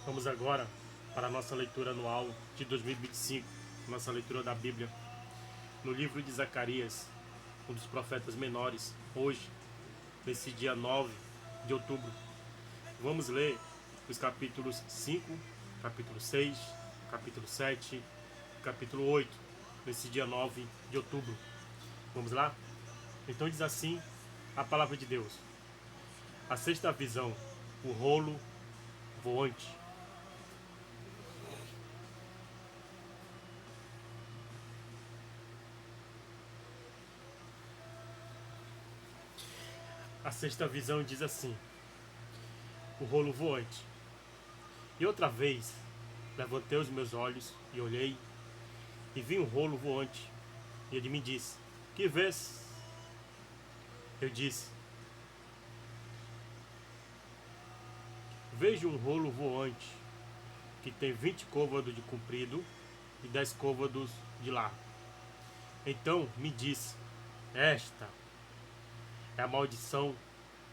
Vamos agora para a nossa leitura anual de 2025, nossa leitura da Bíblia, no livro de Zacarias, um dos profetas menores, hoje, nesse dia 9 de outubro. Vamos ler os capítulos 5, capítulo 6, capítulo 7, capítulo 8, nesse dia 9 de outubro. Vamos lá? Então diz assim a palavra de Deus. A sexta visão, o rolo voante. A sexta visão diz assim: o rolo voante. E outra vez levantei os meus olhos e olhei, e vi um rolo voante. E ele me disse: que vês? Eu disse: vejo um rolo voante que tem 20 côvados de comprido e 10 côvados de largo. Então me disse: esta é a maldição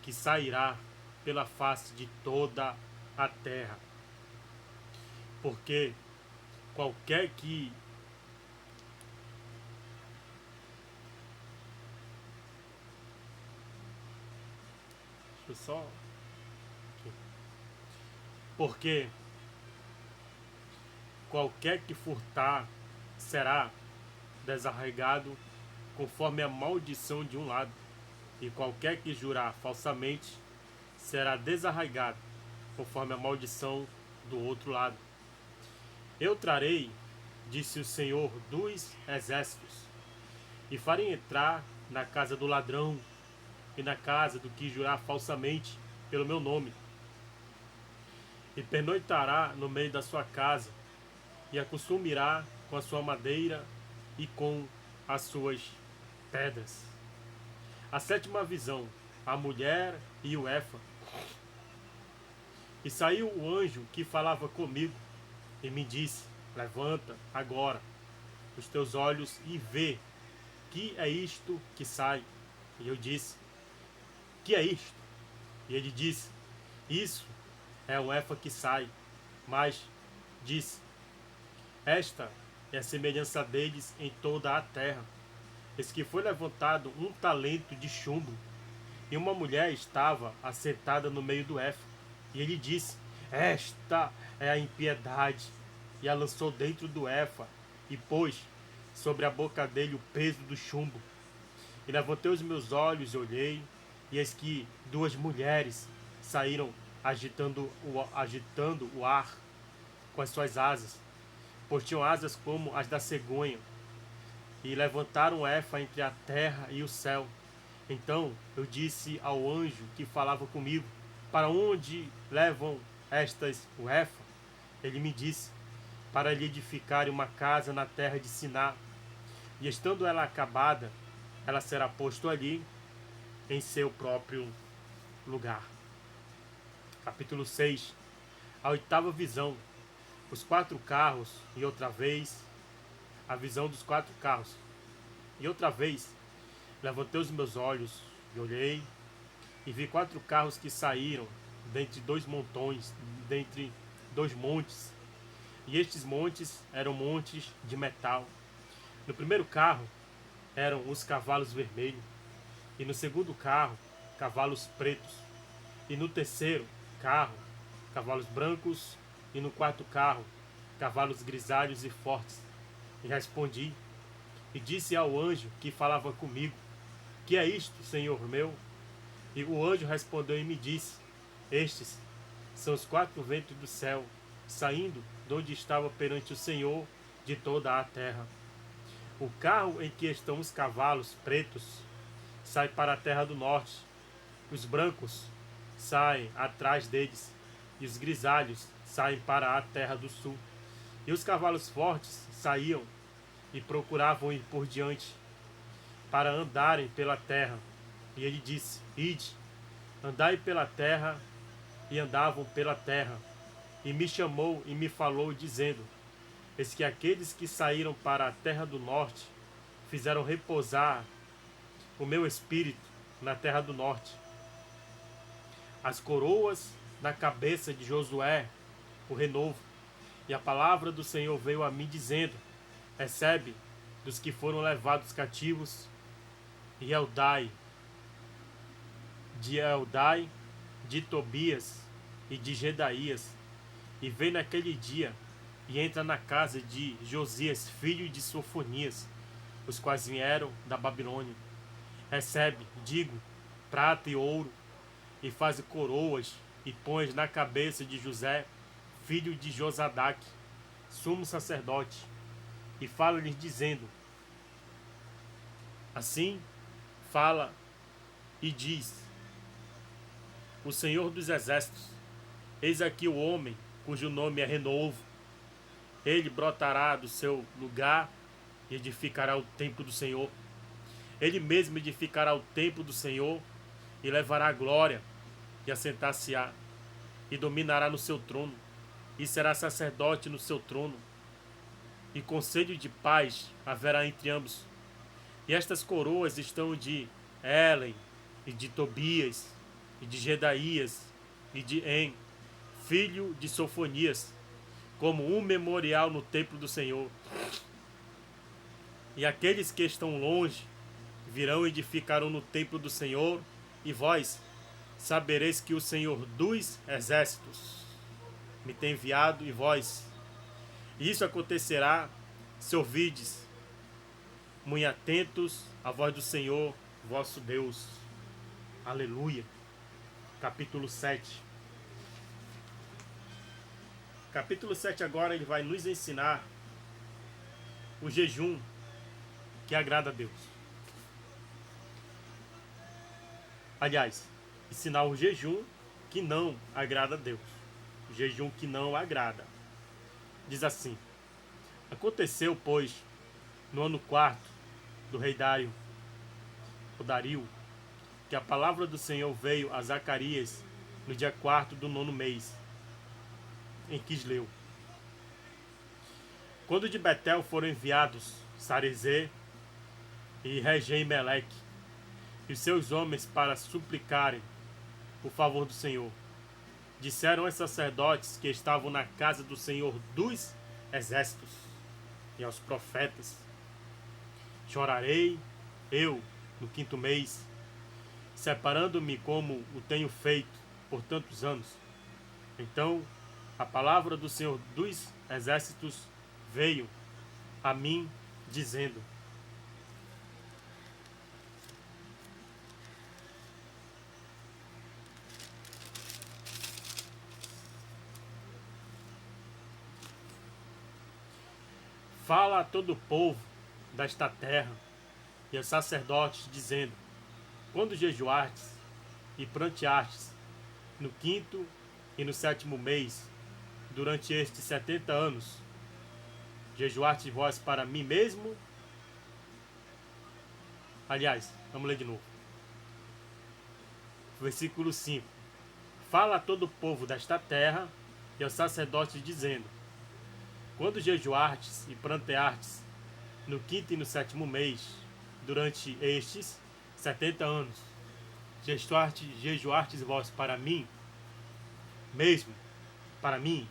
que sairá pela face de toda a terra, porque qualquer que deixa eu só aqui. Porque qualquer que furtar será desarraigado conforme a maldição de um lado, e qualquer que jurar falsamente será desarraigado conforme a maldição do outro lado. Eu trarei, disse o Senhor dos Exércitos, e farei entrar na casa do ladrão e na casa do que jurar falsamente pelo meu nome, e pernoitará no meio da sua casa, e a consumirá com a sua madeira e com as suas pedras. A sétima visão, a mulher e o Efa. E saiu o anjo que falava comigo e me disse: levanta agora os teus olhos e vê que é isto que sai. E eu disse: que é isto? E ele disse: isso é o Efa que sai. Mas disse: esta é a semelhança deles em toda a terra. Eis que foi levantado um talento de chumbo, e uma mulher estava assentada no meio do Efa. E ele disse: esta é a impiedade. E a lançou dentro do Efa, e pôs sobre a boca dele o peso do chumbo. E levantei os meus olhos e olhei, e eis que duas mulheres saíram agitando o ar com as suas asas, pois tinham asas como as da cegonha, e levantaram o Efa entre a terra e o céu. Então eu disse ao anjo que falava comigo: para onde levam estas o Efa? Ele me disse: para lhe edificarem uma casa na terra de Siná, e estando ela acabada, ela será posto ali em seu próprio lugar. Capítulo 6. A oitava visão, os 4 carros, e outra vez a visão dos 4 carros. E outra vez levantei os meus olhos e olhei, e vi 4 carros que saíram dentre 2 montões, dentre 2 montes. E estes montes eram montes de metal. No primeiro carro eram os cavalos vermelhos, e no segundo carro, cavalos pretos, e no terceiro carro, cavalos brancos, e no quarto carro, cavalos grisalhos e fortes. E respondi, e disse ao anjo que falava comigo: que é isto, Senhor meu? E o anjo respondeu e me disse: estes são os 4 ventos do céu, saindo de onde estava perante o Senhor de toda a terra. O carro em que estão os cavalos pretos sai para a terra do norte, os brancos saem atrás deles, e os grisalhos saem para a terra do sul. E os cavalos fortes saíam e procuravam ir por diante, para andarem pela terra. E ele disse: ide, andai pela terra. E andavam pela terra. E me chamou e me falou, dizendo: eis que aqueles que saíram para a terra do norte fizeram repousar o meu espírito na terra do norte. As coroas na cabeça de Josué, o renovo. E a palavra do Senhor veio a mim dizendo: recebe dos que foram levados cativos e Eldai, de Tobias e de Gedaías, e vem naquele dia e entra na casa de Josias, filho de Sofonias, os quais vieram da Babilônia. Recebe, digo, prata e ouro, e faz coroas e pões na cabeça de José, filho de Josadaque, sumo sacerdote, e fala-lhes dizendo: assim fala e diz o Senhor dos Exércitos: eis aqui o homem cujo nome é Renovo. Ele brotará do seu lugar e edificará o templo do Senhor. Ele mesmo edificará o templo do Senhor e levará a glória, e assentar-se-á e dominará no seu trono, e será sacerdote no seu trono, e conselho de paz haverá entre ambos. E estas coroas estão de Helen, e de Tobias, e de Gedaías, e de En, filho de Sofonias, como um memorial no templo do Senhor. E aqueles que estão longe virão e edificarão no templo do Senhor, e vós sabereis que o Senhor dos Exércitos me tem enviado, e vós. E isso acontecerá se ouvides muito atentos à voz do Senhor, vosso Deus. Aleluia. Capítulo 7. Capítulo 7 agora ele vai nos ensinar o jejum que agrada a Deus. Aliás, ensinar o jejum que não agrada a Deus. O jejum que não agrada. Diz assim: aconteceu, pois, no ano 4º do rei Dario, que a palavra do Senhor veio a Zacarias no dia 4º do 9º mês, em Quisleu. Quando de Betel foram enviados Sarezê e Regem-Meleque e os seus homens para suplicarem o favor do Senhor, disseram aos sacerdotes que estavam na casa do Senhor dos Exércitos e aos profetas: chorarei eu no 5º mês, separando-me como o tenho feito por tantos anos. Então a palavra do Senhor dos Exércitos veio a mim dizendo: fala a todo o povo desta terra e aos sacerdotes, dizendo: quando jejuardes e pranteardes no 5º e no 7º mês, durante estes 70 anos, jejuardes vós para mim mesmo. Aliás, vamos ler de novo. Versículo 5. Fala a todo o povo desta terra e aos sacerdotes, dizendo: quando jejuardes e pranteardes no 5º e no 7º mês, durante estes 70 anos, jejuardes vós para mim mesmo, para mim,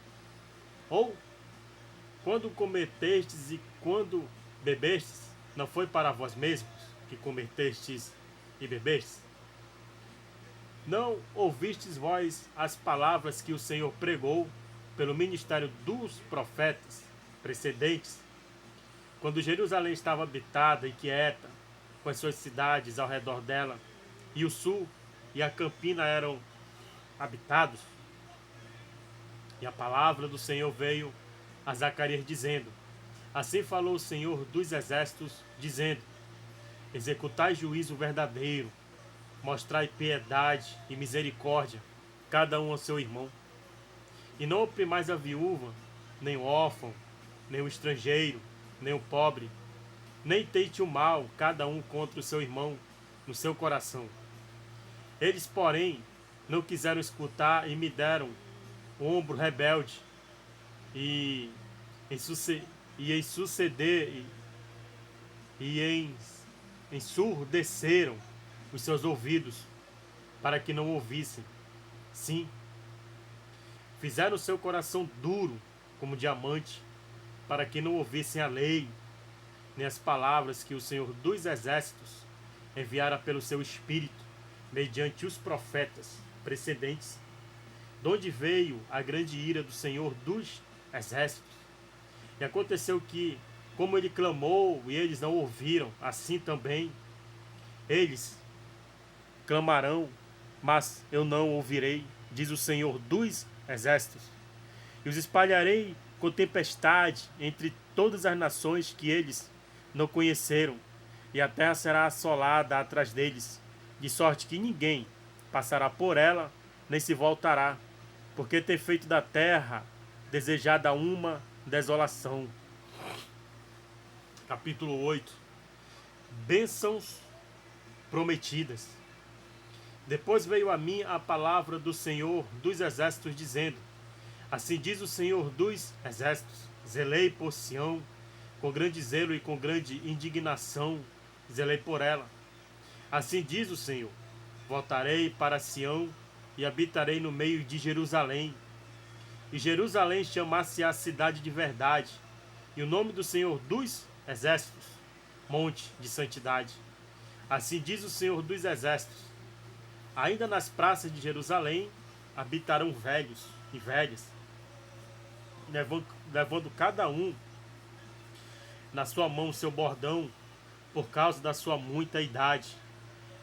ou quando cometestes e quando bebestes, não foi para vós mesmos que cometestes e bebestes? Não ouvistes vós as palavras que o Senhor pregou pelo ministério dos profetas precedentes, quando Jerusalém estava habitada e quieta, com as suas cidades ao redor dela, e o sul e a campina eram habitados? E a palavra do Senhor veio a Zacarias dizendo: assim falou o Senhor dos Exércitos, dizendo: executai juízo verdadeiro, mostrai piedade e misericórdia, cada um ao seu irmão. E não oprimais a viúva, nem o órfão, nem o estrangeiro, nem o pobre, nem teite o mal, cada um contra o seu irmão, no seu coração. Eles, porém, não quiseram escutar e me deram o ombro rebelde, e ensurdeceram os seus ouvidos, para que não ouvissem. Sim, Fizeram seu coração duro como diamante, para que não ouvissem a lei, nem as palavras que o Senhor dos Exércitos enviara pelo seu Espírito, mediante os profetas precedentes, de onde veio a grande ira do Senhor dos Exércitos. E aconteceu que, como ele clamou e eles não ouviram, assim também eles clamarão, mas eu não ouvirei, diz o Senhor dos Exércitos. E os espalharei com tempestade entre todas as nações que eles não conheceram, e a terra será assolada atrás deles, de sorte que ninguém passará por ela, nem se voltará, porque tem feito da terra desejada uma desolação. Capítulo 8. Bênçãos prometidas. Depois veio a mim a palavra do Senhor dos Exércitos, dizendo: Assim diz o Senhor dos Exércitos: zelei por Sião, com grande zelo e com grande indignação, zelei por ela. Assim diz o Senhor: voltarei para Sião e habitarei no meio de Jerusalém. E Jerusalém chamar-se-á cidade de verdade, e o nome do Senhor dos Exércitos, monte de santidade. Assim diz o Senhor dos Exércitos: ainda nas praças de Jerusalém habitarão velhos e velhas, levando cada um na sua mão o seu bordão, por causa da sua muita idade.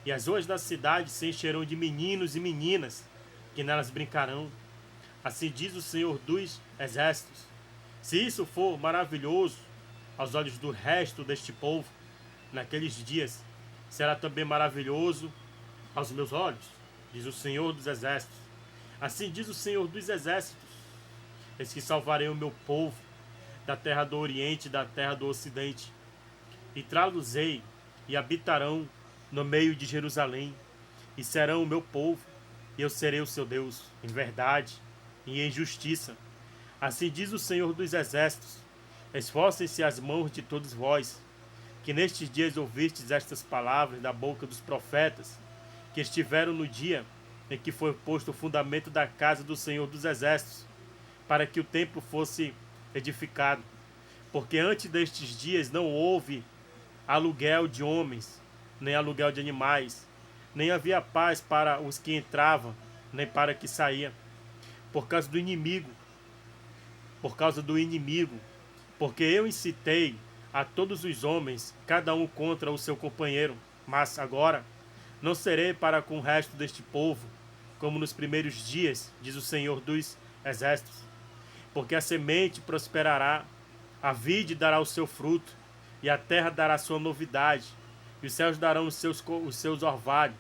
E as ruas da cidade se encherão de meninos e meninas, que nelas brincarão. Assim diz o Senhor dos Exércitos: se isso for maravilhoso aos olhos do resto deste povo, naqueles dias será também maravilhoso aos meus olhos, diz o Senhor dos Exércitos. Assim diz o Senhor dos Exércitos: eis que salvarei o meu povo da terra do Oriente e da terra do Ocidente, e trá-los-ei, e habitarão no meio de Jerusalém, e serão o meu povo, e eu serei o seu Deus, em verdade e em justiça. Assim diz o Senhor dos Exércitos: esforcem-se as mãos de todos vós, que nestes dias ouvistes estas palavras da boca dos profetas, que estiveram no dia em que foi posto o fundamento da casa do Senhor dos Exércitos, para que o templo fosse edificado. Porque antes destes dias não houve aluguel de homens, nem aluguel de animais, nem havia paz para os que entravam, nem para que saíam, por causa do inimigo, porque eu incitei a todos os homens, cada um contra o seu companheiro. Mas agora não serei para com o resto deste povo, como nos primeiros dias, diz o Senhor dos Exércitos. Porque a semente prosperará, a vide dará o seu fruto, e a terra dará sua novidade, e os céus darão os seus orvalhos,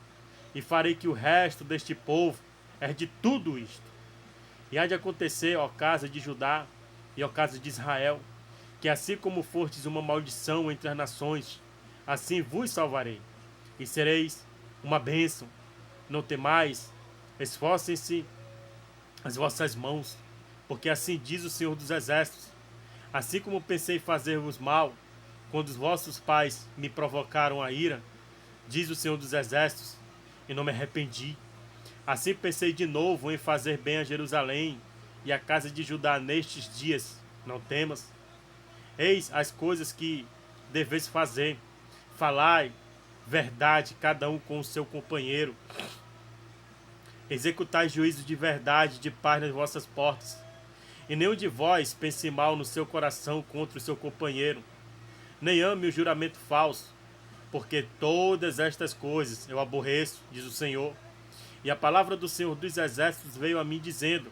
e farei que o resto deste povo herde tudo isto. E há de acontecer, ó casa de Judá e ó casa de Israel, que assim como fostes uma maldição entre as nações, assim vos salvarei, e sereis uma bênção. Não temais, esforcem-se as vossas mãos, porque assim diz o Senhor dos Exércitos: assim como pensei fazer-vos mal, quando os vossos pais me provocaram a ira, diz o Senhor dos Exércitos, e não me arrependi. Assim pensei de novo em fazer bem a Jerusalém e a casa de Judá nestes dias. Não temas. Eis as coisas que deveis fazer. Falai verdade, cada um com o seu companheiro. Executai juízo de verdade, de paz nas vossas portas. E nenhum de vós pense mal no seu coração contra o seu companheiro. Nem ame o juramento falso, porque todas estas coisas eu aborreço, diz o Senhor. E a palavra do Senhor dos Exércitos veio a mim dizendo: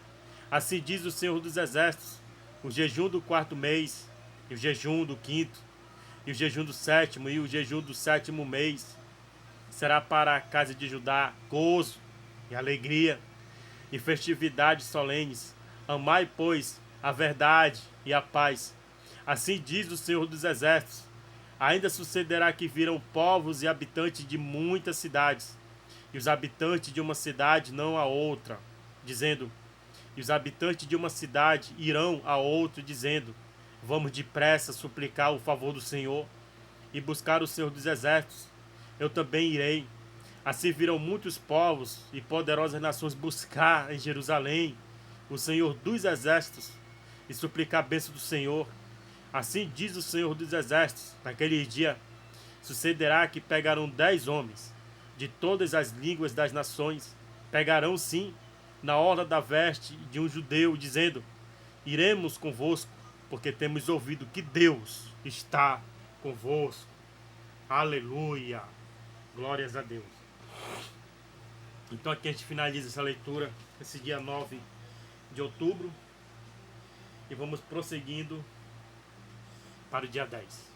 assim diz o Senhor dos Exércitos: o jejum do 4º mês, e o jejum do 5º, e o jejum do 7º, e o jejum do 7º mês será para a casa de Judá gozo e alegria e festividades solenes. Amai, pois, a verdade e a paz. Assim diz o Senhor dos Exércitos: ainda sucederá que virão povos e habitantes de muitas cidades, e os habitantes de uma cidade não a outra, dizendo, e os habitantes de uma cidade irão a outro, dizendo: vamos depressa suplicar o favor do Senhor e buscar o Senhor dos Exércitos. Eu também irei. Assim virão muitos povos e poderosas nações buscar em Jerusalém o Senhor dos Exércitos e suplicar a bênção do Senhor. Assim diz o Senhor dos Exércitos: naquele dia sucederá que pegarão 10 homens de todas as línguas das nações, pegarão sim na orla da veste de um judeu, dizendo: iremos convosco, porque temos ouvido que Deus está convosco. Aleluia! Glórias a Deus. Então aqui a gente finaliza essa leitura, esse dia 9 de outubro, e vamos prosseguindo para o dia 10.